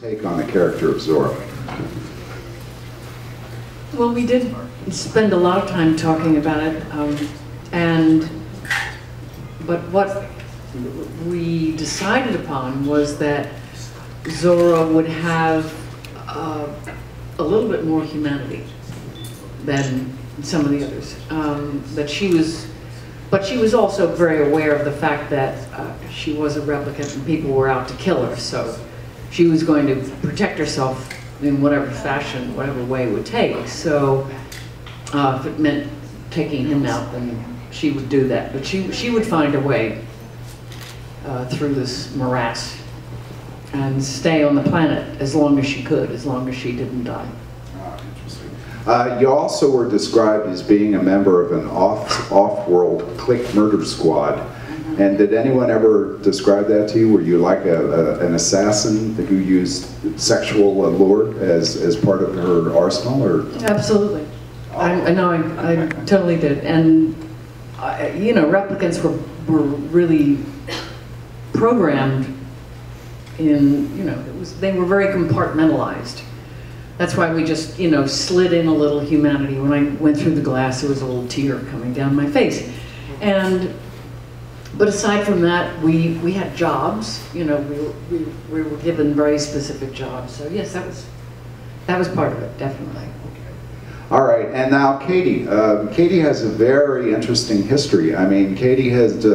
Take on the character of Zora? Well, we did spend a lot of time talking about it, but what we decided upon was that Zora would have a little bit more humanity than some of the others. But she was also very aware of the fact that she was a replicant and people were out to kill her. So she was going to protect herself in whatever fashion, whatever way it would take. So if it meant taking him out, then she would do that. But she would find a way through this morass and stay on the planet as long as she could, as long as she didn't die. Interesting. You also were described as being a member of an off-world clique murder squad. And did anyone ever describe that to you? Were you like an assassin who used sexual allure as part of her arsenal, or? Absolutely. I totally did. And you know, replicants were really programmed in, you know, they were very compartmentalized. That's why we just, you know, slid in a little humanity. When I went through the glass, there was a little tear coming down my face. But aside from that, we had jobs. You know, we were given very specific jobs. So yes, that was part of it, definitely. All right, and now Katie. Katie has a very interesting history. I mean, Katie has.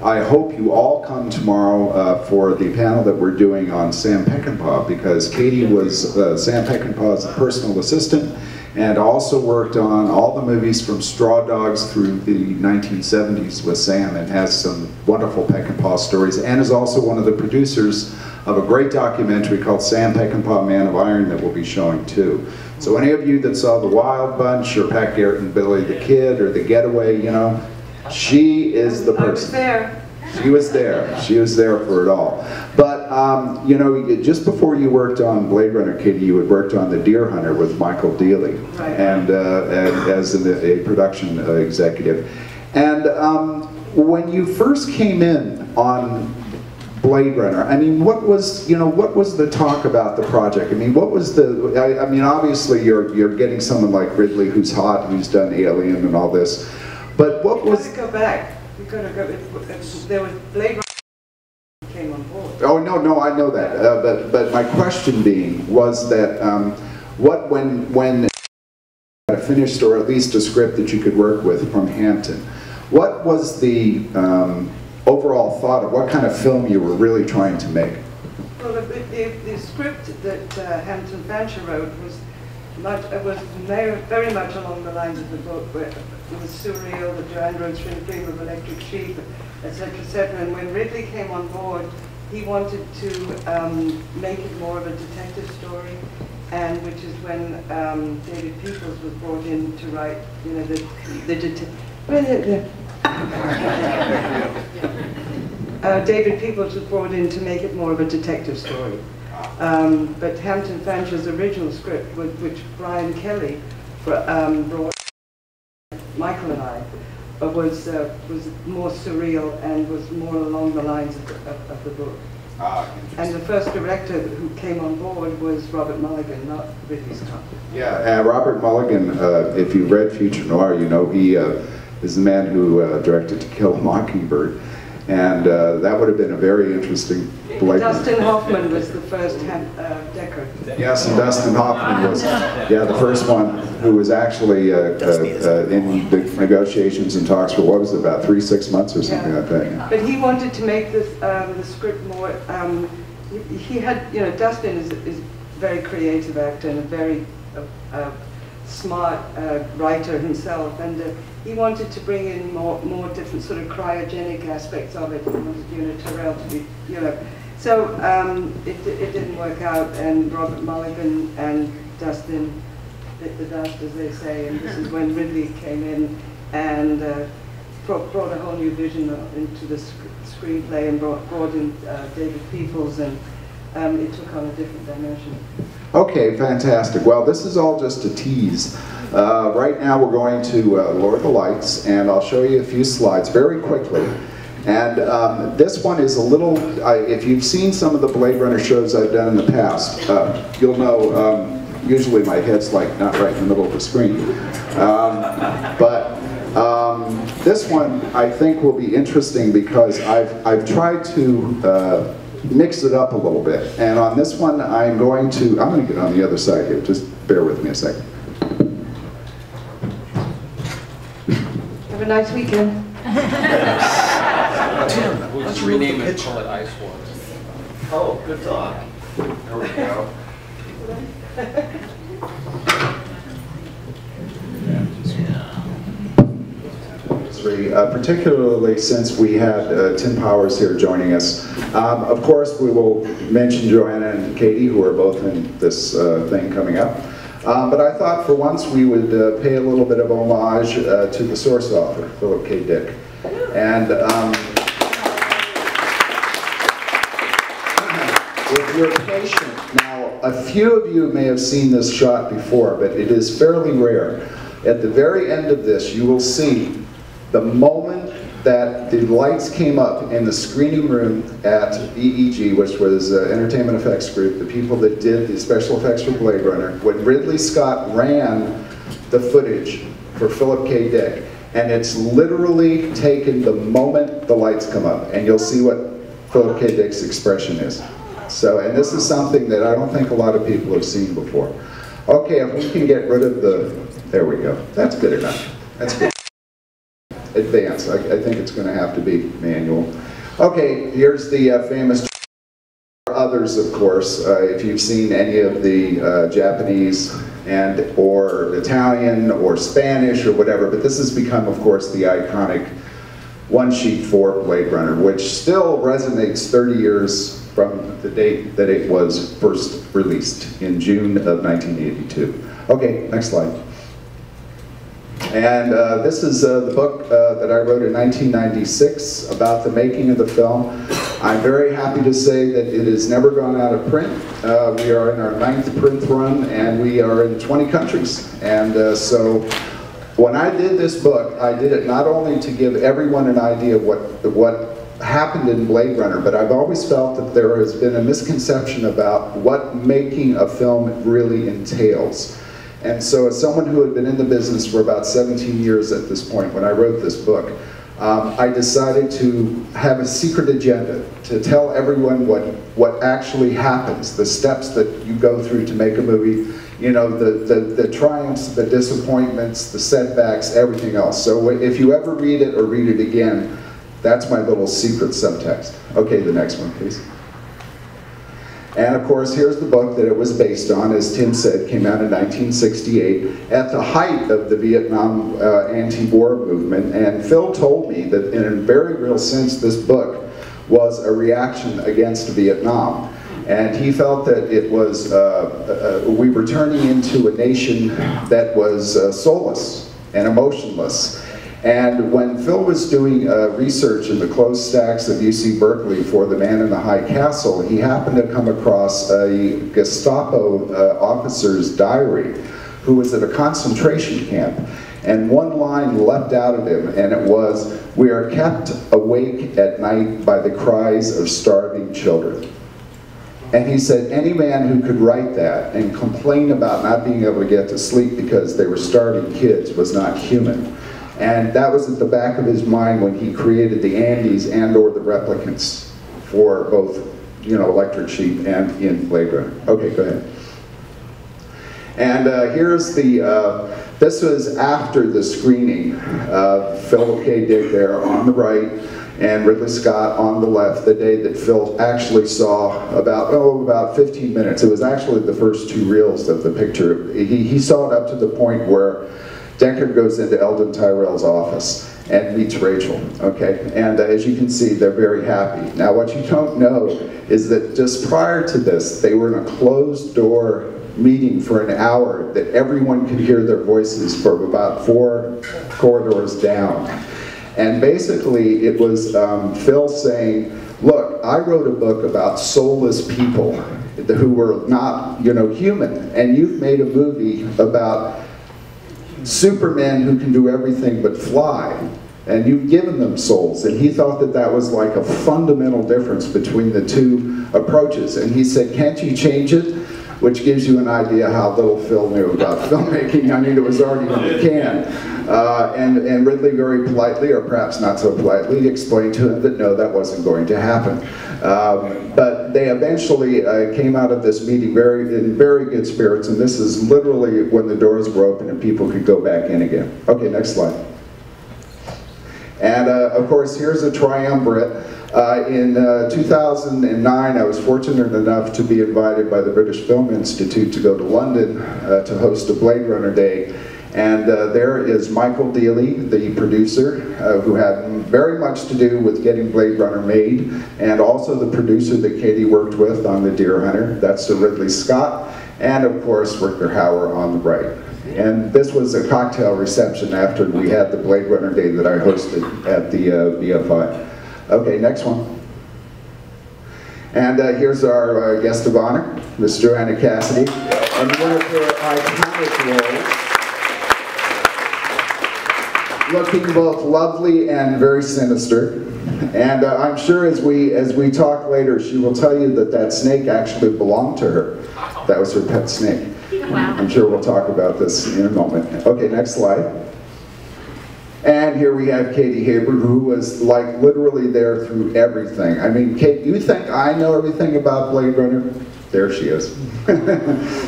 I hope you all come tomorrow for the panel that we're doing on Sam Peckinpah, because Katie was Sam Peckinpah's personal assistant, and also worked on all the movies from Straw Dogs through the 1970s with Sam, and has some wonderful Peckinpah stories, and is also one of the producers of a great documentary called Sam Peckinpah, Man of Iron, that we'll be showing too. So any of you that saw The Wild Bunch, or Pat Garrett and Billy the Kid, or The Getaway, you know, she is the person. I was there. She was there. She was there for it all. But, you know, just before you worked on Blade Runner, Katie, you had worked on The Deer Hunter with Michael Dealey, right, and as a production executive. And when you first came in on Blade Runner, I mean, what was the talk about the project? I mean, what was the, I mean, obviously you're getting someone like Ridley, who's hot, who's done Alien and all this, but what was... We've got to go back. We've got to go, there was Blade Runner came on board. Oh, no, I know that, but my question being was that, when a finished, or at least a script that you could work with from Hampton, what was the overall thought of what kind of film you were really trying to make? Well, the script that Hampton Fancher wrote was very much along the lines of the book, where it was surreal, the Joanna Dream of Electric Sheep, etc., etc. And when Ridley came on board, he wanted to make it more of a detective story, and which is when David Peoples was brought in to write, you know, David Peoples was brought in to make it more of a detective story. But Hampton Fancher's original script, which Brian Kelly brought Michael and I, was more surreal and was more along the lines of the book. And the first director who came on board was Robert Mulligan, not Ridley Scott. Yeah, Robert Mulligan, if you read Future Noir, you know he is the man who directed To Kill a Mockingbird. And that would have been a very interesting Blade. Dustin Hoffman was the first Deckard. Yes, and Dustin Hoffman was, yeah, the first one who was actually in the negotiations and talks for, what was it, about 3-6 months or something like that. But he wanted to make this, the script more, he had, you know, Dustin is a very creative actor and a very smart writer himself, and he wanted to bring in more different sort of cryogenic aspects of it. He wanted, you know, Terrell to be, you know. So it didn't work out, and Robert Mulligan and Dustin bit the dust, as they say, and this is when Ridley came in and brought a whole new vision into the screenplay, and brought in David Peoples, and it took on a different dimension. Okay, fantastic. Well, this is all just a tease. Right now we're going to lower the lights, and I'll show you a few slides very quickly. And this one is a little, if you've seen some of the Blade Runner shows I've done in the past, you'll know, usually my head's like not right in the middle of the screen. But this one I think will be interesting because I've tried to mix it up a little bit. And on this one I'm going to get on the other side here, just bear with me a second. Have a nice weekend. Tim, we'll just rename it, call it Ice War. Oh, good thought. There we go. Particularly since we had Tim Powers here joining us. Of course, we will mention Joanna and Katie, who are both in this thing coming up. But I thought for once we would pay a little bit of homage to the source author, Philip K. Dick. And if you're patient, now a few of you may have seen this shot before, but it is fairly rare. At the very end of this, you will see the moment that the lights came up in the screening room at BLDG, which was Entertainment Effects Group, the people that did the special effects for Blade Runner, when Ridley Scott ran the footage for Philip K. Dick. And it's literally taken the moment the lights come up, and you'll see what Philip K. Dick's expression is. So, and this is something that I don't think a lot of people have seen before. Okay, if we can get rid of the, there we go. That's good enough. That's good. Advance. I think it's going to have to be manual. Okay, here's the famous. Others, of course, if you've seen any of the Japanese and or Italian or Spanish or whatever, but this has become, of course, the iconic one sheet for Blade Runner, which still resonates 30 years from the date that it was first released in June of 1982. Okay, next slide. And this is the book that I wrote in 1996 about the making of the film. I'm very happy to say that it has never gone out of print. We are in our 9th print run, and we are in 20 countries. And so when I did this book, I did it not only to give everyone an idea of what happened in Blade Runner, but I've always felt that there has been a misconception about what making a film really entails. And so as someone who had been in the business for about 17 years at this point when I wrote this book, I decided to have a secret agenda to tell everyone what actually happens, the steps that you go through to make a movie, you know, the triumphs, the disappointments, the setbacks, everything else. So if you ever read it or read it again, that's my little secret subtext. Okay, the next one, please. And of course, here's the book that it was based on, as Tim said, came out in 1968, at the height of the Vietnam anti-war movement. And Phil told me that in a very real sense, this book was a reaction against Vietnam. And he felt that it was, we were turning into a nation that was soulless and emotionless. And when Phil was doing research in the closed stacks of UC Berkeley for The Man in the High Castle, he happened to come across a Gestapo officer's diary who was at a concentration camp. And one line leapt out of him, and it was, "We are kept awake at night by the cries of starving children." And he said any man who could write that and complain about not being able to get to sleep because they were starving kids was not human. And that was at the back of his mind when he created the Andes and or the replicants for both, you know, Electric Sheep and in Blade Runner. Okay, go ahead. And here's the, this was after the screening of Philip K. Dick there on the right and Ridley Scott on the left, the day that Phil actually saw about 15 minutes. It was actually the first 2 reels of the picture. He saw it up to the point where Deckard goes into Eldon Tyrell's office and meets Rachel, okay? And as you can see, they're very happy. Now what you don't know is that just prior to this, they were in a closed door meeting for an hour that everyone could hear their voices from about 4 corridors down. And basically it was Phil saying, look, I wrote a book about soulless people who were not, you know, human, and you've made a movie about Supermen who can do everything but fly. And you've given them souls. And he thought that that was like a fundamental difference between the two approaches. And he said, can't you change it? Which gives you an idea how little Phil knew about filmmaking. I mean, it was already in the can. And Ridley very politely, or perhaps not so politely, explained to him that no, that wasn't going to happen. But they eventually came out of this meeting in very good spirits, and this is literally when the doors were open and people could go back in again. Okay, next slide. And of course, here's a triumvirate. In 2009, I was fortunate enough to be invited by the British Film Institute to go to London to host a Blade Runner Day. And there is Michael Dealey, the producer, who had very much to do with getting Blade Runner made, and also the producer that Katie worked with on The Deer Hunter. That's Sir Ridley Scott, and of course, Rutger Hauer on the right. And this was a cocktail reception after we had the Blade Runner Day that I hosted at the BFI. Okay, next one. And here's our guest of honor, Miss Joanna Cassie, and one of her iconic roles, looking both lovely and very sinister. And I'm sure as we talk later, she will tell you that that snake actually belonged to her. That was her pet snake. I'm sure we'll talk about this in a moment. Okay, next slide. And here we have Katie Haber, who was like literally there through everything. I mean, Kate, you think I know everything about Blade Runner? There she is.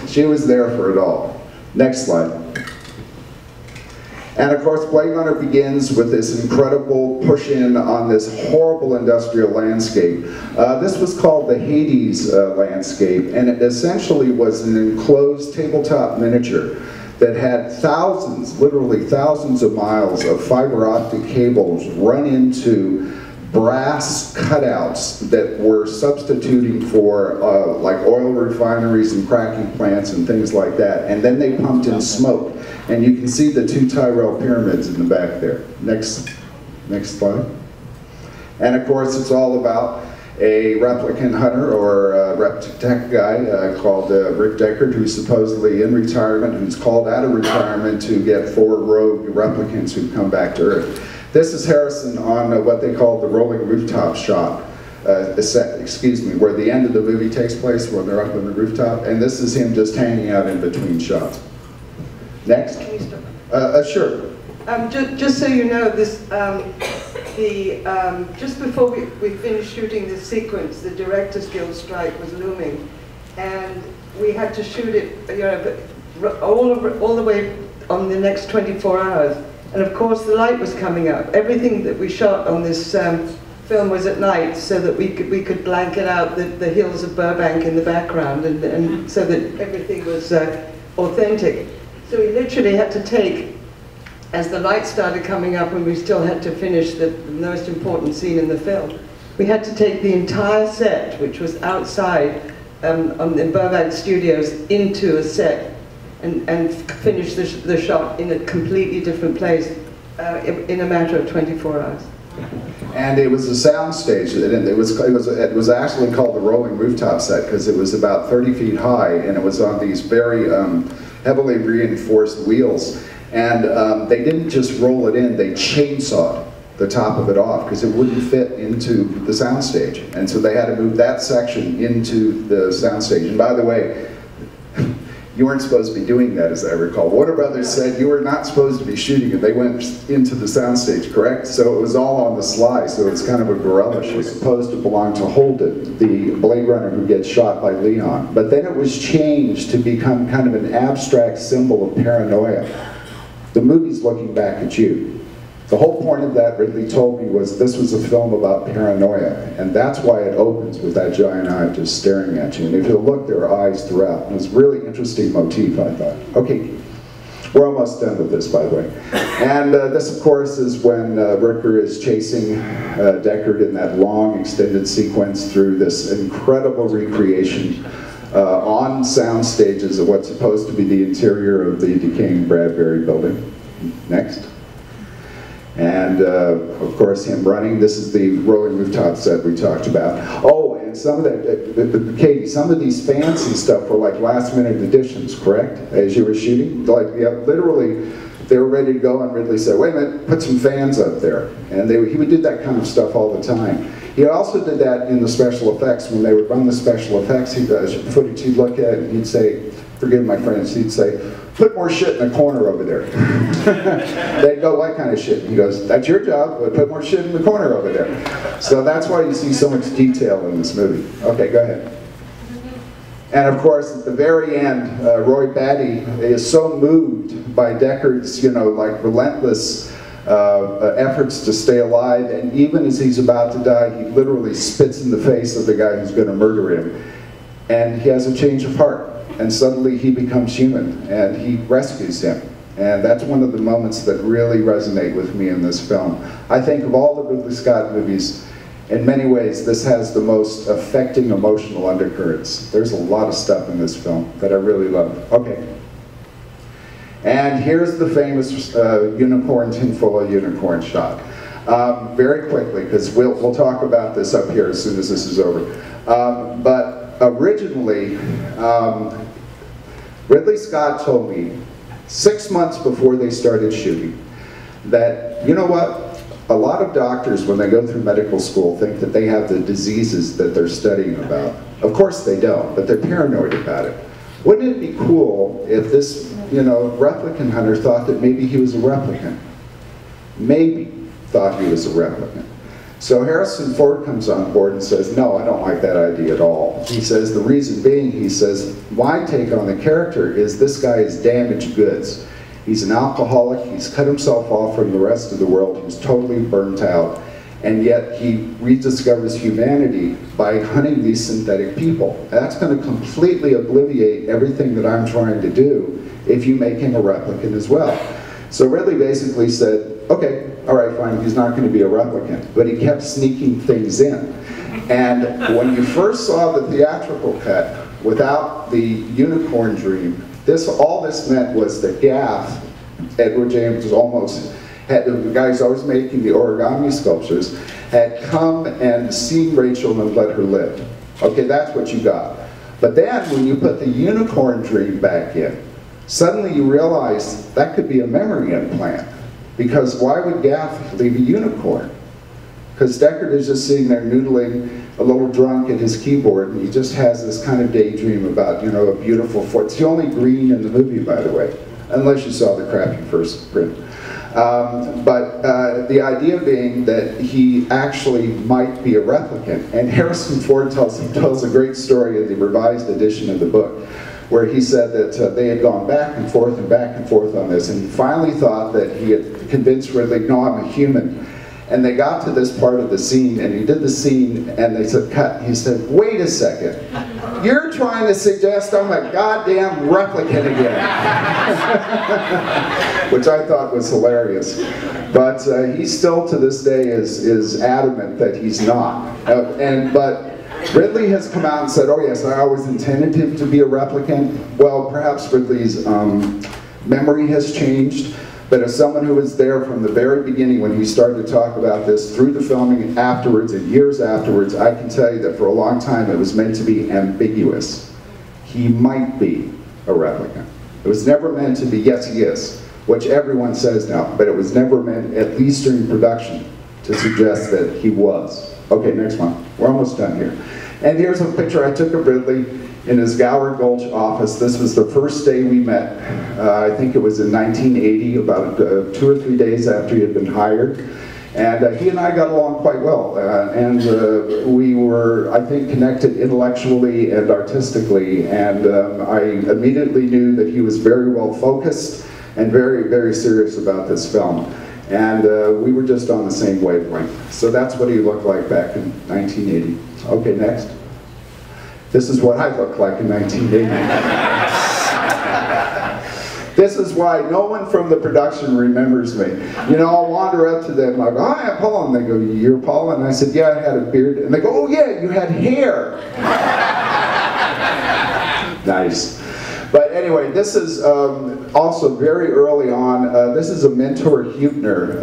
She was there for it all. Next slide. And of course, Blade Runner begins with this incredible push-in on this horrible industrial landscape. This was called the Hades landscape, and it essentially was an enclosed tabletop miniature that had thousands, literally thousands of miles of fiber optic cables run into brass cutouts that were substituting for like oil refineries and cracking plants and things like that. And then they pumped in smoke. And you can see the two Tyrell pyramids in the back there. Next slide. And of course, it's all about a replicant hunter or a rep-tech guy called Rick Deckard, who's supposedly in retirement, who's called out of retirement to get 4 rogue replicants who come back to Earth. This is Harrison on what they call the rolling rooftop shot, where the end of the movie takes place when they're up on the rooftop, and this is him just hanging out in between shots. Next. Can you stop? Sure. Just so you know, this just before we finished shooting this sequence, the Directors Guild strike was looming, and we had to shoot it, you know, all the way on the next 24 hours. And of course, the light was coming up. Everything that we shot on this film was at night, so that we could blanket out the hills of Burbank in the background, and so that everything was authentic. So we literally had to take, as the light started coming up and we still had to finish the most important scene in the film, we had to take the entire set, which was outside in Burbank Studios, into a set and finish the shot in a completely different place in a matter of 24 hours. And it was a sound stage, and it was actually called the rolling rooftop set because it was about 30 feet high, and it was on these very heavily reinforced wheels. And they didn't just roll it in, they chainsawed the top of it off because it wouldn't fit into the soundstage. And so they had to move that section into the soundstage. And by the way, you weren't supposed to be doing that, as I recall. Warner Brothers said you were not supposed to be shooting it. They went into the soundstage, correct? So it was all on the sly, so it's kind of a guerrilla show. It was supposed to belong to Holden, the Blade Runner who gets shot by Leon. But then it was changed to become kind of an abstract symbol of paranoia. The movie's looking back at you. The whole point of that, Ridley told me, was this was a film about paranoia, and that's why it opens with that giant eye just staring at you. And if you look, there are eyes throughout. It was a really interesting motif, I thought. Okay, we're almost done with this, by the way. And this, of course, is when Rutger is chasing Deckard in that long, extended sequence through this incredible recreation on sound stages of what's supposed to be the interior of the decaying Bradbury building. Next. And of course him running. This is the rolling rooftop set we talked about. Oh, and some of that, Katie, some of these fancy stuff were like last minute additions, correct? As you were shooting? Like, yeah, literally, they were ready to go, and Ridley said, wait a minute, put some fans up there. And he would do that kind of stuff all the time. He also did that in the special effects. When they would run the special effects footage, he'd look at it and he'd say, forgive my French, he'd say, put more shit in the corner over there. They'd go, what kind of shit? He goes, that's your job, but put more shit in the corner over there. So that's why you see so much detail in this movie. Okay, go ahead. And of course, at the very end, Roy Batty is so moved by Deckard's, like relentless efforts to stay alive, and even as he's about to die, he literally spits in the face of the guy who's going to murder him. And he has a change of heart, and suddenly he becomes human, and he rescues him. And that's one of the moments that really resonate with me in this film. I think of all the Ridley Scott movies, in many ways, this has the most affecting emotional undercurrents. There's a lot of stuff in this film that I really love. Okay. And here's the famous unicorn, tinfoil unicorn shot. Very quickly, because we'll talk about this up here as soon as this is over. But originally, Ridley Scott told me 6 months before they started shooting that, you know what? A lot of doctors, when they go through medical school, think that they have the diseases that they're studying about. Of course they don't, but they're paranoid about it. Wouldn't it be cool if this, replicant hunter thought that maybe he was a replicant? Maybe thought he was a replicant. So Harrison Ford comes on board and says, no, I don't like that idea at all. He says, the reason being, he says, my take on the character is this guy is damaged goods. He's an alcoholic, he's cut himself off from the rest of the world, he's totally burnt out, and yet he rediscovers humanity by hunting these synthetic people. That's going to completely obliviate everything that I'm trying to do if you make him a replicant as well. So Ridley basically said, okay, all right, fine, he's not going to be a replicant, but he kept sneaking things in. And when you first saw the theatrical cut without the unicorn dream, all this meant was that Gaff, Edward James was almost, the guy who's always making the origami sculptures, had come and seen Rachel and let her live. Okay, that's what you got. But then when you put the unicorn dream back in, suddenly you realize that could be a memory implant. Because why would Gaff leave a unicorn? Because Deckard is just sitting there noodling, a little drunk at his keyboard, and he just has this kind of daydream about, a beautiful foot. It's the only green in the movie, by the way, unless you saw the crappy first print. But the idea being that he actually might be a replicant. And Harrison Ford tells a great story in the revised edition of the book, where he said that they had gone back and forth on this, and he finally thought that he had convinced Ridley, no, I'm a human. And they got to this part of the scene, and he did the scene, and they said, cut. He said, wait a second. You're trying to suggest I'm a goddamn replicant again. Which I thought was hilarious. But he still, to this day, is adamant that he's not. But Ridley has come out and said, oh yes, I always intended him to be a replicant. Well, perhaps Ridley's memory has changed. But as someone who was there from the very beginning when he started to talk about this, through the filming afterwards and years afterwards, I can tell you that for a long time it was meant to be ambiguous. He might be a replicant. It was never meant to be, yes he is, which everyone says now, but it was never meant, at least during production, to suggest that he was. Okay, next one. We're almost done here. And here's a picture I took of Ridley in his Gower Gulch office. This was the first day we met. I think it was in 1980, about 2 or 3 days after he had been hired. And he and I got along quite well. And we were, I think, connected intellectually and artistically. And I immediately knew that he was very well focused and very, very serious about this film. And we were just on the same wavelength. So that's what he looked like back in 1980. Okay, next. This is what I looked like in 1980. This is why no one from the production remembers me. I'll wander up to them and I'll go, hi, I'm Paul. And they go, you're Paul? And I said, yeah, I had a beard. And they go, oh yeah, you had hair. Nice. But anyway, this is also very early on. This is a Mentor Huebner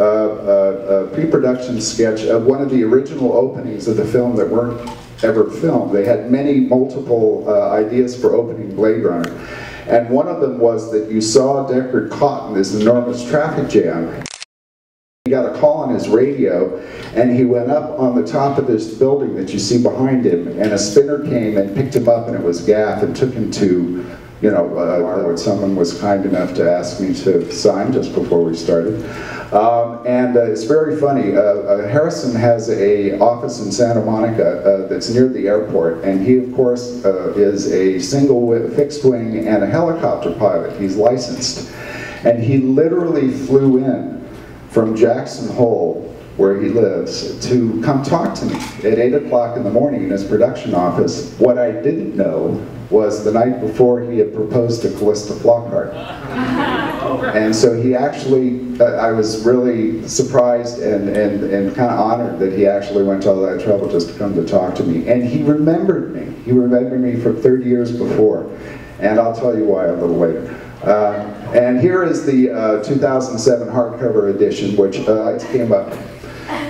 pre-production sketch of one of the original openings of the film that weren't ever filmed. They had multiple ideas for opening Blade Runner. And one of them was that you saw Deckard caught in this enormous traffic jam. He got a call on his radio, and he went up on the top of this building that you see behind him, and a spinner came and picked him up, and it was Gaff, and took him to, you know, someone was kind enough to ask me to sign just before we started. It's very funny. Harrison has an office in Santa Monica that's near the airport, and he, of course, is a single fixed wing and a helicopter pilot. He's licensed. And he literally flew in from Jackson Hole, where he lives, to come talk to me at 8 o'clock in the morning in his production office. What I didn't know was the night before he had proposed to Callista Flockhart. And so he actually, I was really surprised and kind of honored that he actually went to all that trouble just to come to talk to me. And he remembered me. He remembered me from 30 years before. And I'll tell you why a little later. And here is the 2007 hardcover edition, which came up.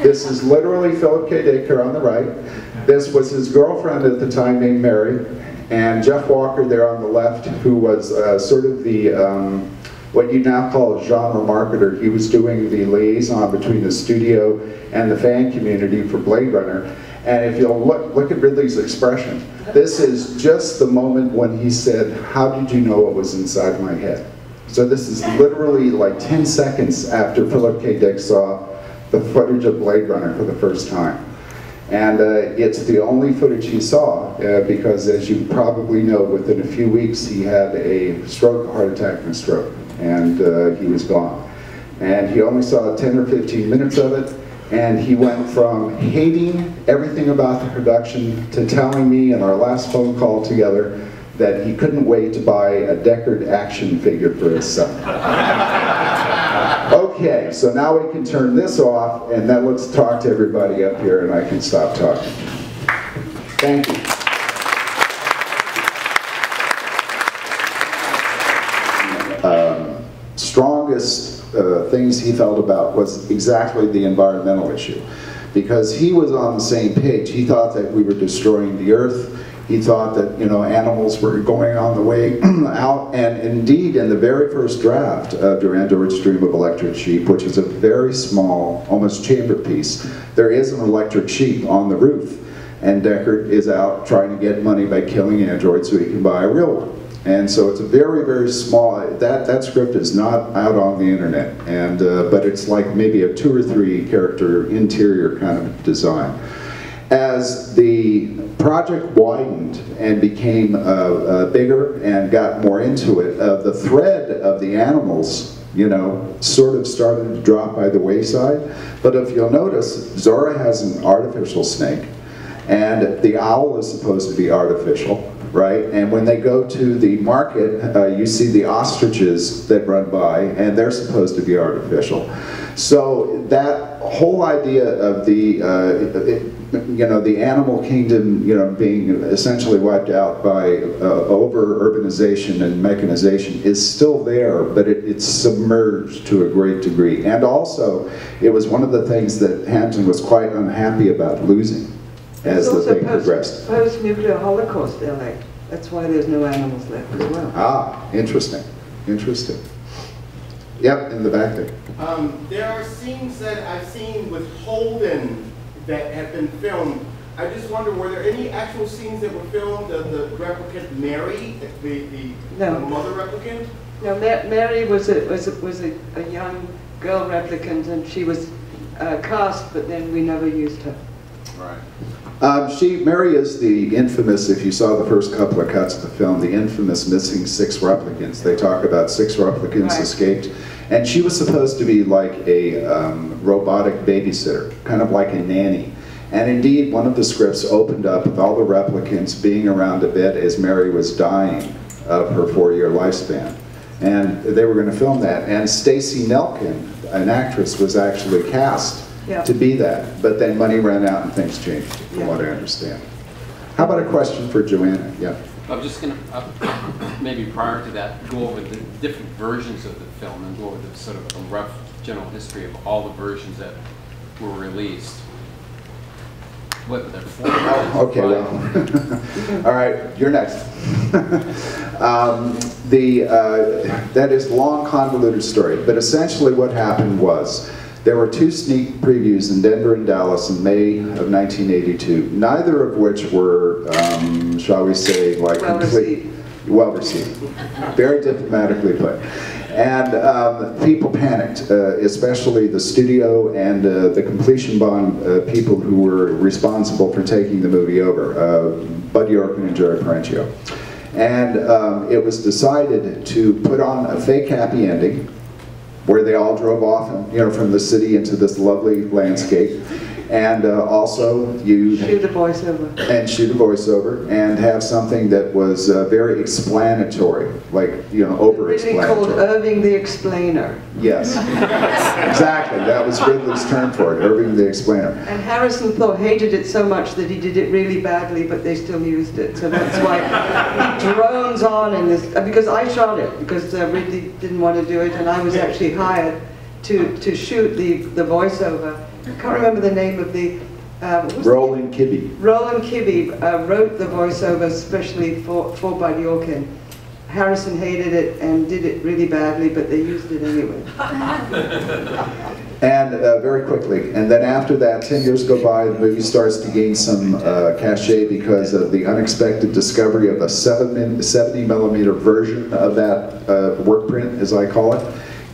This is literally Philip K. Deckard on the right. This was his girlfriend at the time named Mary. And Jeff Walker there on the left, who was sort of the, what you now call a genre marketer. He was doing the liaison between the studio and the fan community for BladeRunner. And if you'll look at Ridley's expression, this is just the moment when he said, "How did you know what was inside my head?" So this is literally like 10 seconds after Philip K. Dick saw the footage of Blade Runner for the first time. And it's the only footage he saw, because as you probably know, within a few weeks he had a stroke, a heart attack and a stroke, and he was gone. And he only saw 10 or 15 minutes of it, and he went from hating everything about the production to telling me in our last phone call together that he couldn't wait to buy a Deckard action figure for his son. Okay, so now we can turn this off, and then let's talk to everybody up here, and I can stop talking. Thank you. Strongest things he felt about was exactly the environmental issue, because he was on the same page. He thought that we were destroying the earth. He thought that, you know, animals were going on the way out, and indeed in the very first draft of Android's Dream of Electric Sheep, which is a very small, almost chamber piece, there is an electric sheep on the roof, and Deckard is out trying to get money by killing androids so he can buy a real one. And so it's a very, very small, that script is not out on the internet, and but it's like maybe a 2 or 3 character interior kind of design. As the project widened and became bigger and got more into it, the thread of the animals, you know, sort of started to drop by the wayside. But if you'll notice, Zora has an artificial snake, and the owl is supposed to be artificial, right? And when they go to the market, you see the ostriches that run by, and they're supposed to be artificial. So that whole idea of the you know, the animal kingdom, you know, being essentially wiped out by over-urbanization and mechanization is still there, but it's submerged to a great degree. And also, it was one of the things that Hampton was quite unhappy about losing as the thing progressed. Post-nuclear Holocaust LA. That's why there's no animals left as well. Ah, interesting, interesting. Yep, in the back there. There are scenes that I've seen with Holden that have been filmed. I just wonder, were there any actual scenes that were filmed of the replicant Mary, the mother replicant? No, Mary was a young girl replicant, and she was cast, but then we never used her. Right. Mary is the infamous, if you saw the first couple of cuts of the film, the infamous missing 6 replicants. They talk about 6 replicants escaped. And she was supposed to be like a robotic babysitter, kind of like a nanny. And indeed, one of the scripts opened up with all the replicants being around a bit as Mary was dying of her 4-year lifespan. And they were going to film that. And Stacey Nelkin, an actress, was actually cast to be that. But then money ran out and things changed, from what I understand. How about a question for Joanna? Yeah. I'm just going to, maybe prior to that, go over the different versions of the film and go over the sort of a rough general history of all the versions that were released. What, there are 4? Okay, well, all right, you're next. That is a long, convoluted story, but essentially what happened was there were 2 sneak previews in Denver and Dallas in May of 1982, neither of which were, shall we say, like well received, very diplomatically put. And people panicked, especially the studio and the completion bond people who were responsible for taking the movie over, Bud Yorkin and Jerry Parenchio. And it was decided to put on a fake happy ending, where they all drove off, from the city into this lovely landscape, and also you shoot a voiceover, and have something that was very explanatory, like over-explanatory. Really called Irving the Explainer. Yes, exactly. That was Ridley's term for it, Irving the Explainer. And Harrison hated it so much that he did it really badly, but they still used it. So that's why he drones on in this. Because I shot it, because Ridley didn't want to do it, and I was actually hired to shoot the voiceover. I can't remember the name of the... Roland Kibbe. Roland Kibbe wrote the voiceover especially for Bud Yorkin. Harrison hated it and did it really badly, but they used it anyway. And very quickly, and then after that, 10 years go by, the movie starts to gain some cachet because of the unexpected discovery of a 70mm version of that work print, as I call it.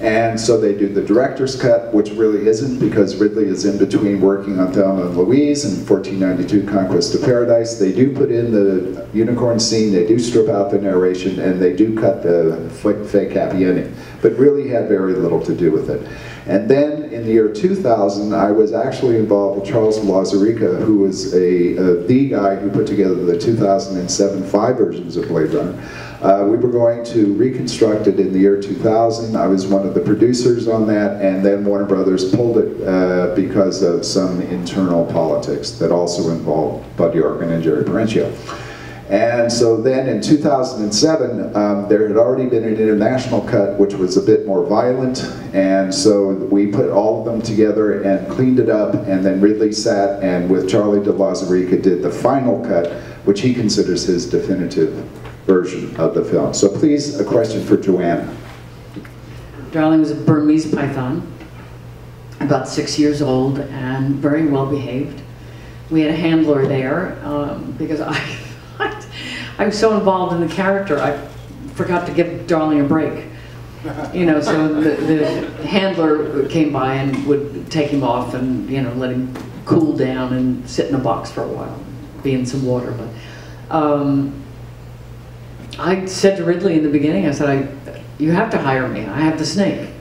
And so they do the director's cut, which really isn't, because Ridley is in between working on Thelma and Louise and 1492 Conquest of Paradise. They do put in the unicorn scene, they do strip out the narration, and they do cut the fake happy ending, but really had very little to do with it. And then in the year 2000, I was actually involved with Charles Lauzarica, who was the guy who put together the 2007 5 versions of Blade Runner. We were going to reconstruct it in the year 2000. I was one of the producers on that, and then Warner Brothers pulled it because of some internal politics that also involved Bud Yorkin and Jerry Parenchio. And so then in 2007, there had already been an international cut which was a bit more violent, and so we put all of them together and cleaned it up, and then Ridley sat and with Charlie de Lauzarica did the final cut, which he considers his definitive version of the film. So please, a question for Joanna. Darling was a Burmese python, about 6 years old and very well behaved. We had a handler there because I was so involved in the character, I forgot to give Darling a break. So the handler came by and would take him off and, let him cool down and sit in a box for a while, be in some water. But I said to Ridley in the beginning, I said, you have to hire me, I have the snake.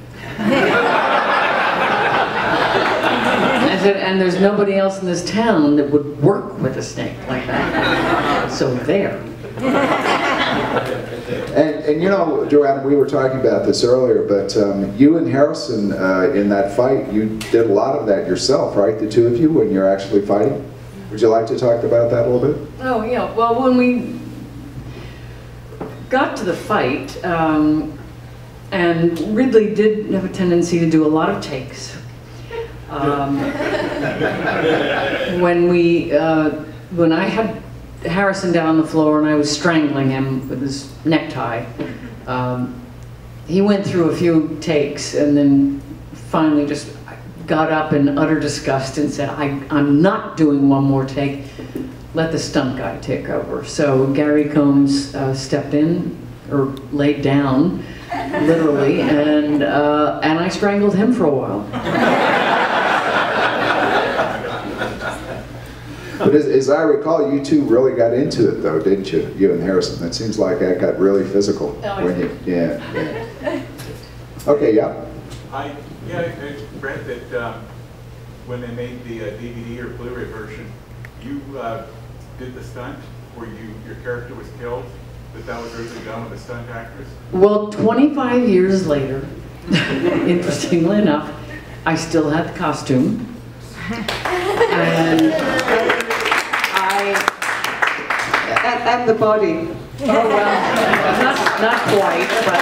I said, and there's nobody else in this town that would work with a snake like that. So there. And Joanna, we were talking about this earlier, but you and Harrison in that fight, you did a lot of that yourself, right? The two of you, when you're actually fighting? Would you like to talk about that a little bit? Oh, yeah. Well, when we got to the fight, and Ridley did have a tendency to do a lot of takes. When I had Harrison down on the floor and I was strangling him with his necktie, he went through a few takes and then finally just got up in utter disgust and said, I'm not doing one more take. Let the stunt guy take over. So Gary Combs stepped in, or laid down, literally, and I strangled him for a while. But as I recall, you two really got into it, though, didn't you? You and Harrison. It seems like that got really physical. When you, yeah. Okay, yeah. I read that when they made the DVD or Blu-ray version, you did the stunt where your character was killed. That was originally done with a stunt actress. Well, 25 years later, interestingly enough, I still had the costume. And the body. Oh, well, not quite, but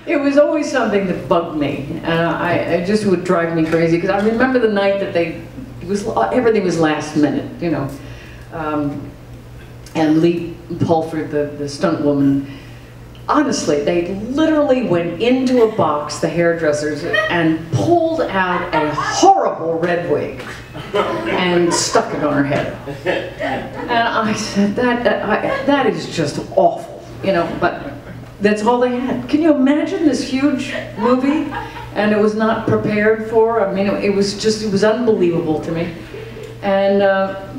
it was always something that bugged me. It just would drive me crazy, because I remember the night that everything was last minute, and Lee Pulford, the stunt woman, honestly, they literally went into a box, the hairdressers, and pulled out a horrible red wig and stuck it on her head. And I said, that is just awful, you know, but that's all they had. Can you imagine this huge movie? And it was not prepared for. I mean, it was unbelievable to me. And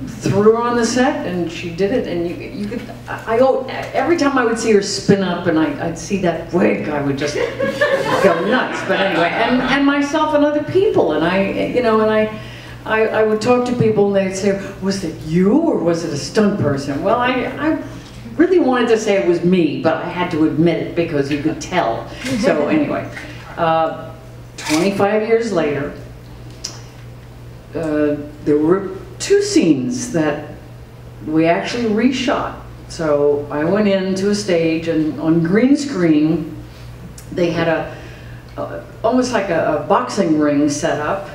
threw her on the set, and she did it. And you could, every time I would see her spin up, and I'd see that wig, I would just go nuts. But anyway, and myself and other people, and I would talk to people, and they'd say, "Was it you, or was it a stunt person?" Well, I really wanted to say it was me, but I had to admit it because you could tell. So anyway. 25 years later, there were 2 scenes that we actually reshot. So I went into a stage, and on green screen, they had almost like a boxing ring set up,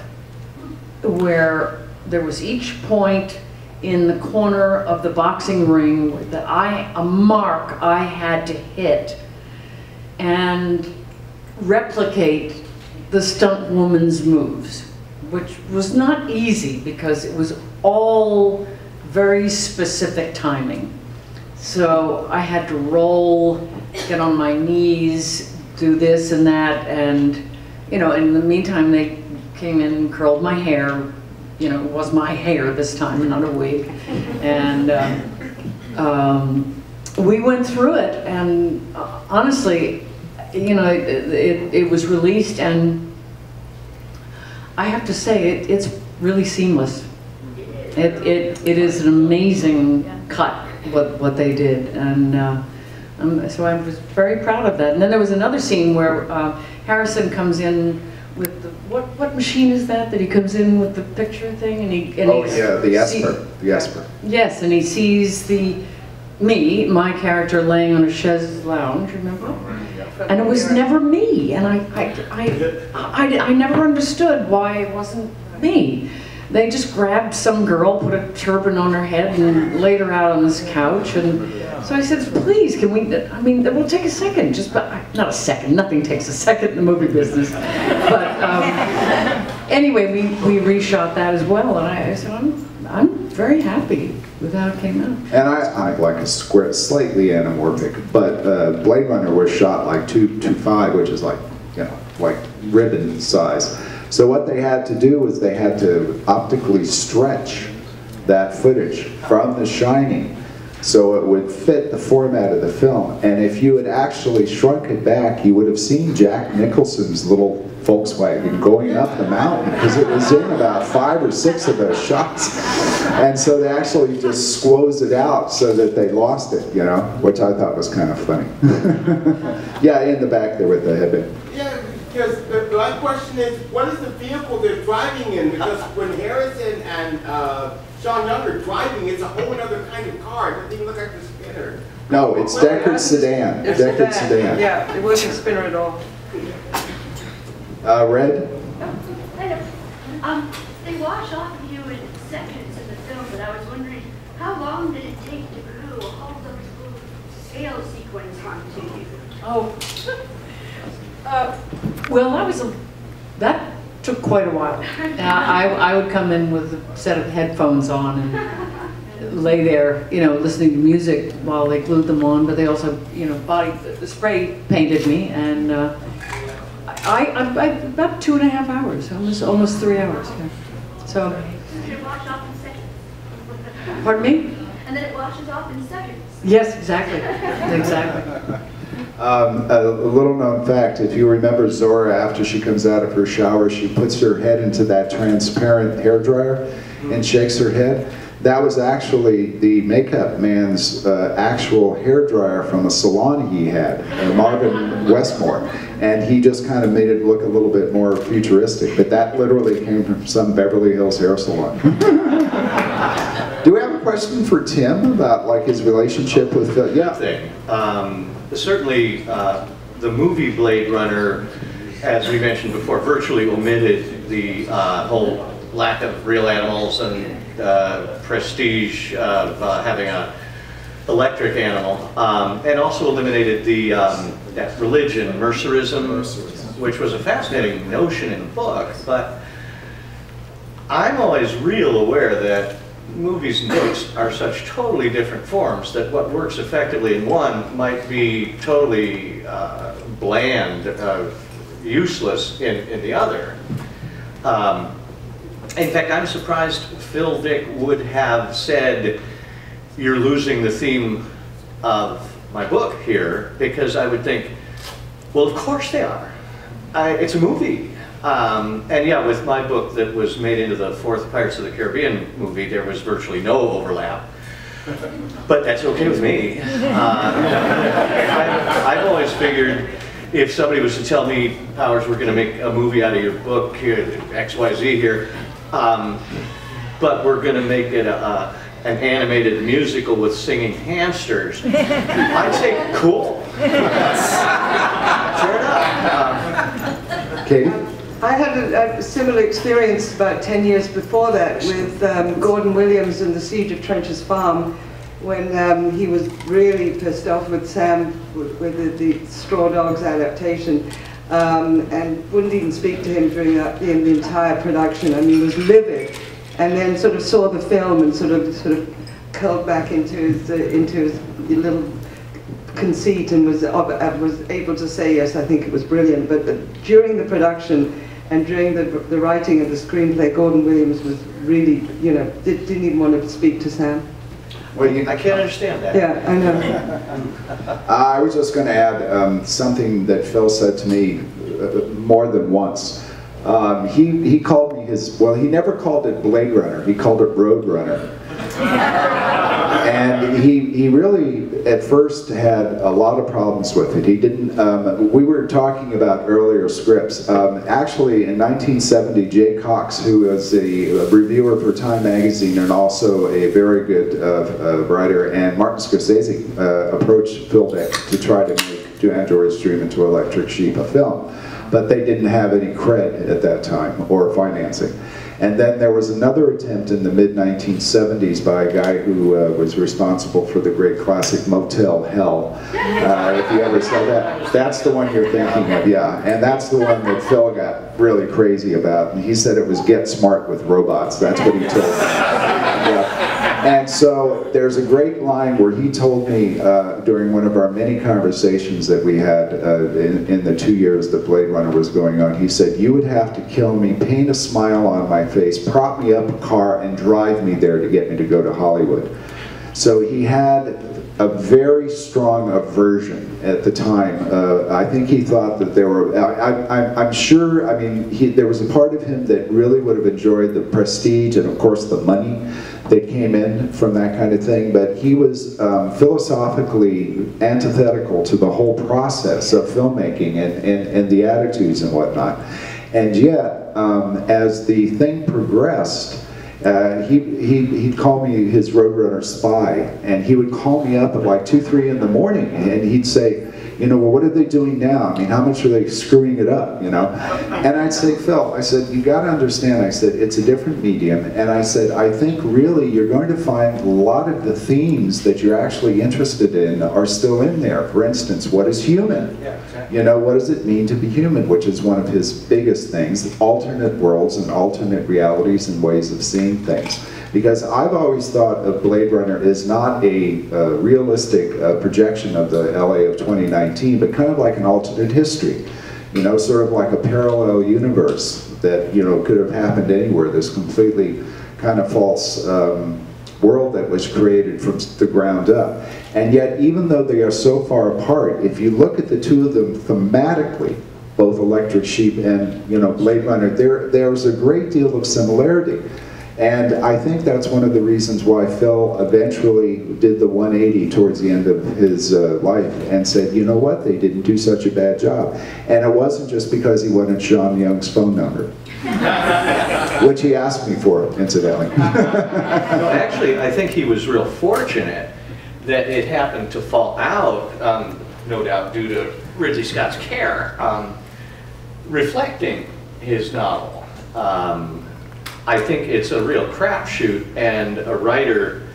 where there was each point in the corner of the boxing ring that a mark I had to hit and replicate the stunt woman's moves, which was not easy because it was all very specific timing. So I had to roll, get on my knees, do this and that, and in the meantime they came in and curled my hair. It was my hair this time, not a wig. And we went through it, and honestly, it was released, and I have to say it's really seamless. It is an amazing cut what they did, and so I was very proud of that. And then there was another scene where Harrison comes in with the, what machine is that he comes in with the picture thing, and he the Esper. Yes, and he sees my character laying on a chaise lounge, remember? And it was never me, and I never understood why it wasn't me. They just grabbed some girl, put a turban on her head, and laid her out on this couch. And so I said, please, can we, it will take a second, not a second, nothing takes a second in the movie business. But anyway, we reshot that as well, and I said, I'm very happy with how it came out. And I like a square, slightly anamorphic, but BladeRunner was shot like 2.5, which is like ribbon size. So what they had to do was they had to optically stretch that footage from The Shining so it would fit the format of the film. And if you had actually shrunk it back, you would have seen Jack Nicholson's little Volkswagen going up the mountain, because it was in about 5 or 6 of those shots. And so they actually just squoze it out so that they lost it, which I thought was kind of funny. Yeah, in the back there with the headband. Yeah, because my question is, what is the vehicle they're driving in? Because when Harrison and Sean Young are driving, it's a whole other kind of car. It doesn't even look like the Spinner. No, it's Deckard sedan. Deckard sedan. Yeah, it wasn't Spinner at all. Red? Hello. They wash off of you in sections in the film, but I was wondering, how long did it take to glue all those little scale sequences onto you? Oh. Well, that took quite a while. I would come in with a set of headphones on and lay there, listening to music while they glued them on, but they also, spray painted me, and I about 2.5 hours, almost 3 hours. Yeah. So. Did it wash off in seconds? Pardon me? And then it washes off in seconds. Yes, exactly. Exactly. A little known fact, if you remember Zora, after she comes out of her shower, she puts her head into that transparent hairdryer and shakes her head. That was actually the makeup man's actual hairdryer from a salon he had, Marvin Westmore. And he just kind of made it look a little bit more futuristic, but that literally came from some Beverly Hills hair salon. Do we have a question for Tim about his relationship with Phil? Yeah. Certainly, the movie Blade Runner, as we mentioned before, virtually omitted the whole lack of real animals and prestige of having a electric animal, and also eliminated the that religion, Mercerism, which was a fascinating notion in the book. But I'm always real aware that movies and books are such totally different forms that what works effectively in one might be totally bland, useless in the other. In fact, I'm surprised Phil Dick would have said, "You're losing the theme of my book here," because I would think, well, of course they are. It's a movie. And yeah, with my book that was made into the fourth Pirates of the Caribbean movie, there was virtually no overlap. But that's okay with me. I've always figured if somebody was to tell me, Powers, we're going to make a movie out of your book, XYZ here, but we're going to make it an animated musical with singing hamsters, I'd say, cool. Sure enough. Katie? I had a similar experience about 10 years before that with Gordon Williams and the Siege of Trench's Farm, when he was really pissed off with Sam with the Straw Dogs adaptation, and wouldn't even speak to him during the entire production. I mean, he was livid, and then sort of saw the film and sort of curled back into his little conceit and was able to say, yes, I think it was brilliant. But during the production and during the writing of the screenplay, Gordon Williams was really, didn't even want to speak to Sam. Well, I can't understand that. Yeah, I know. I was just going to add something that Phil said to me more than once. He called me well, he never called it Blade Runner, he called it Road Runner. And he really, at first, had a lot of problems with it. He didn't, we were talking about earlier scripts. Actually, in 1970, Jay Cox, who was a reviewer for Time magazine and also a very good writer, and Martin Scorsese approached Phil Dick to try to make Do Androids Dream into Electric Sheep a film. But they didn't have any cred at that time, or financing. And then there was another attempt in the mid-1970s by a guy who was responsible for the great classic Motel Hell. If you ever saw that, that's the one you're thinking of, yeah. And that's the one that Phil got really crazy about. And he said it was Get Smart with Robots. That's what he told me. Yeah. And so there's a great line where he told me during one of our many conversations that we had in the 2 years that Blade Runner was going on, he said, "You would have to kill me, paint a smile on my face, prop me up a car, and drive me there to get me to go to Hollywood." So he had a very strong aversion at the time. I think he thought that there were, I'm sure, I mean, there was a part of him that really would have enjoyed the prestige and of course the money that came in from that kind of thing, but he was philosophically antithetical to the whole process of filmmaking and the attitudes and whatnot. And yet, as the thing progressed, he'd call me his Roadrunner spy, and he would call me up at like 2, 3 in the morning, and he'd say, well, what are they doing now? I mean, how much are they screwing it up, And I'd say, Phil, I said, you got to understand, I said, it's a different medium, and I said, I think really you're going to find a lot of the themes that you're actually interested in are still in there. For instance, what is human? Yeah, exactly. What does it mean to be human, which is one of his biggest things, alternate worlds and alternate realities and ways of seeing things. Because I've always thought of Blade Runner as not a realistic projection of the LA of 2019, but kind of like an alternate history. Sort of like a parallel universe that, could have happened anywhere, this completely kind of false world that was created from the ground up. And yet, even though they are so far apart, if you look at the two of them thematically, both Electric Sheep and, Blade Runner, there's a great deal of similarity. And I think that's one of the reasons why Phil eventually did the 180 towards the end of his life and said, you know what, they didn't do such a bad job. And it wasn't just because he wanted Sean Young's phone number, which he asked me for, incidentally. No, actually, I think he was real fortunate that it happened to fall out, no doubt due to Ridley Scott's care, reflecting his novel. I think it's a real crapshoot, and a writer,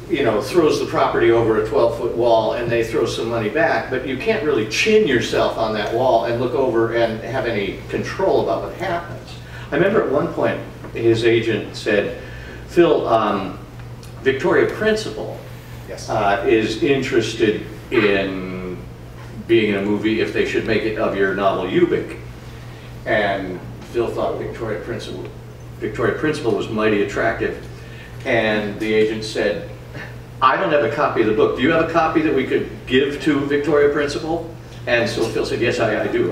you know, throws the property over a 12-foot wall and they throw some money back, but you can't really chin yourself on that wall and look over and have any control about what happens. I remember at one point his agent said, Phil, Victoria Principal is interested in being in a movie if they should make it of your novel Ubik. And Phil thought Victoria Principal was mighty attractive, and the agent said, I don't have a copy of the book. Do you have a copy that we could give to Victoria Principal? And so Phil said, yes, I do.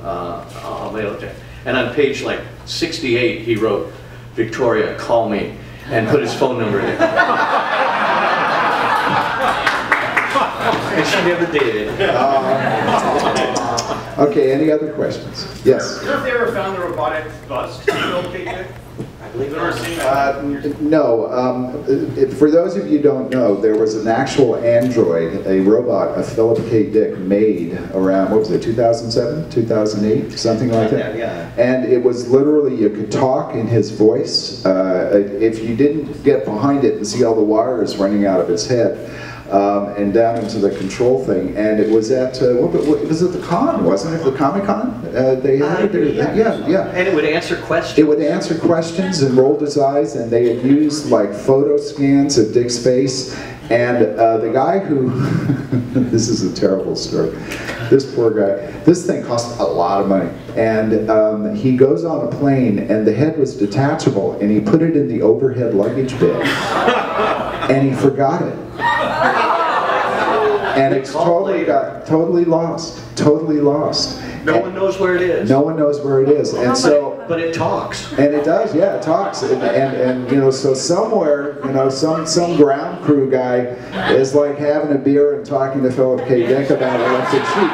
I'll mail it to you. And on page like 68, he wrote, Victoria, call me, and put his phone number in. And she never did. Okay, any other questions? Yes? Have they ever found the robotic bust Phil K. Dick? I believe Never seen that. No. For those of you who don't know, there was an actual android, a robot, a Philip K. Dick made around, what was it, 2007, 2008, something like that? Yeah. And it was literally, you could talk in his voice. If you didn't get behind it and see all the wires running out of its head, and down into the control thing, and it was at what was it, the con, wasn't it, the Comic-Con? They had it there. Yeah. And it would answer questions. It would answer questions and rolled his eyes, and they had used like photo scans of Dick's face. And the guy who, this is a terrible story, this poor guy, this thing cost a lot of money. And he goes on a plane, and the head was detachable, and he put it in the overhead luggage bin, and he forgot it. And it's totally lost. No one knows where it is. No one knows where it is, and so. But it talks. And it does, yeah, it talks, and you know, so somewhere, you know, some ground crew guy is like having a beer and talking to Philip K. Dick about electric sheep.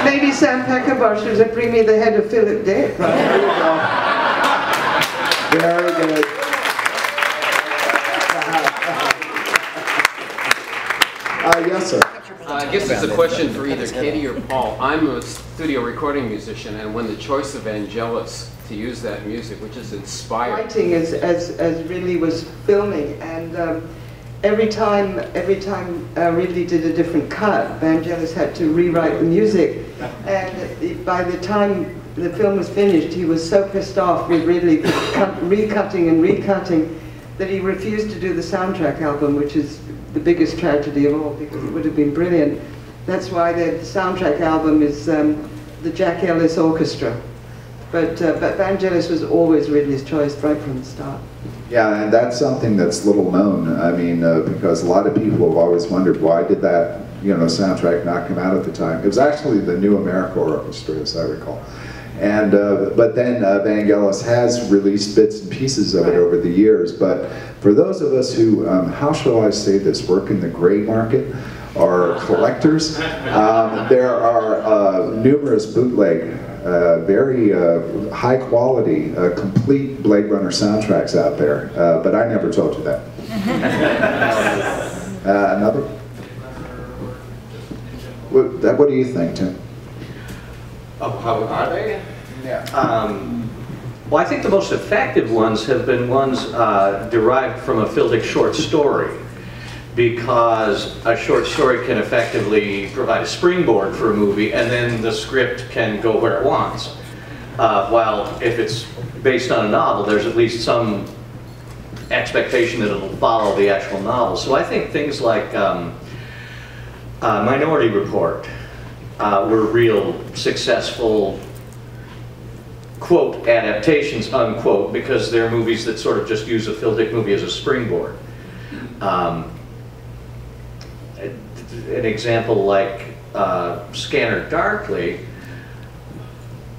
Maybe Sam Peckinpah should bring me the head of Philip Dick. There you go. Very good. Yes, sir. I guess it's a question for either Katie or Paul. I'm a studio recording musician, and when the choice of Vangelis to use that music, which is inspired. Writing as Ridley was filming, and every time Ridley did a different cut, Vangelis had to rewrite the music. And by the time the film was finished, he was so pissed off with Ridley recutting and recutting that he refused to do the soundtrack album, which is the biggest tragedy of all, because it would have been brilliant. That's why the soundtrack album is the Jack Ellis Orchestra. But Vangelis was always Ridley's choice right from the start. Yeah, and that's something that's little known. I mean, because a lot of people have always wondered, why did that, you know, soundtrack not come out at the time? It was actually the New America Orchestra, as I recall. And but then Vangelis has released bits and pieces of it over the years. But for those of us who, how shall I say this, work in the gray market, or collectors, there are numerous bootleg, very high quality, complete Blade Runner soundtracks out there. But I never told you that. Another? What do you think, Tim? Oh, how are they? Yeah. Well, I think the most effective ones have been ones derived from a Phil Dick short story, because a short story can effectively provide a springboard for a movie, and then the script can go where it wants. While if it's based on a novel, there's at least some expectation that it'll follow the actual novel. So I think things like Minority Report were real successful, quote, adaptations, unquote, because they're movies that sort of just use a Phil Dick movie as a springboard. An example like Scanner Darkly,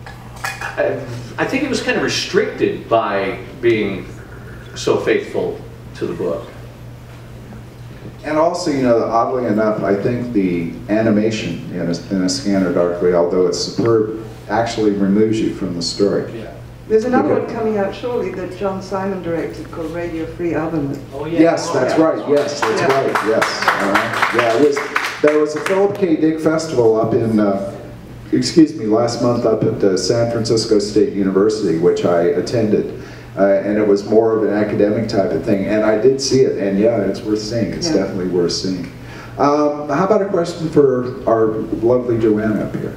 I think it was kind of restricted by being so faithful to the book. And also, you know, oddly enough, I think the animation in a Scanner Darkly, although it's superb, actually removes you from the story. Yeah. There's another one coming out shortly that John Simon directed called Radio Free Albemarle. Oh, yeah. Yes, that's right. Yes, that's right. Yes. Yeah, there was a Philip K. Dick festival up in excuse me, last month up at San Francisco State University, which I attended. And it was more of an academic type of thing, and I did see it, and yeah, it's worth seeing. It's definitely worth seeing. How about a question for our lovely Joanna up here?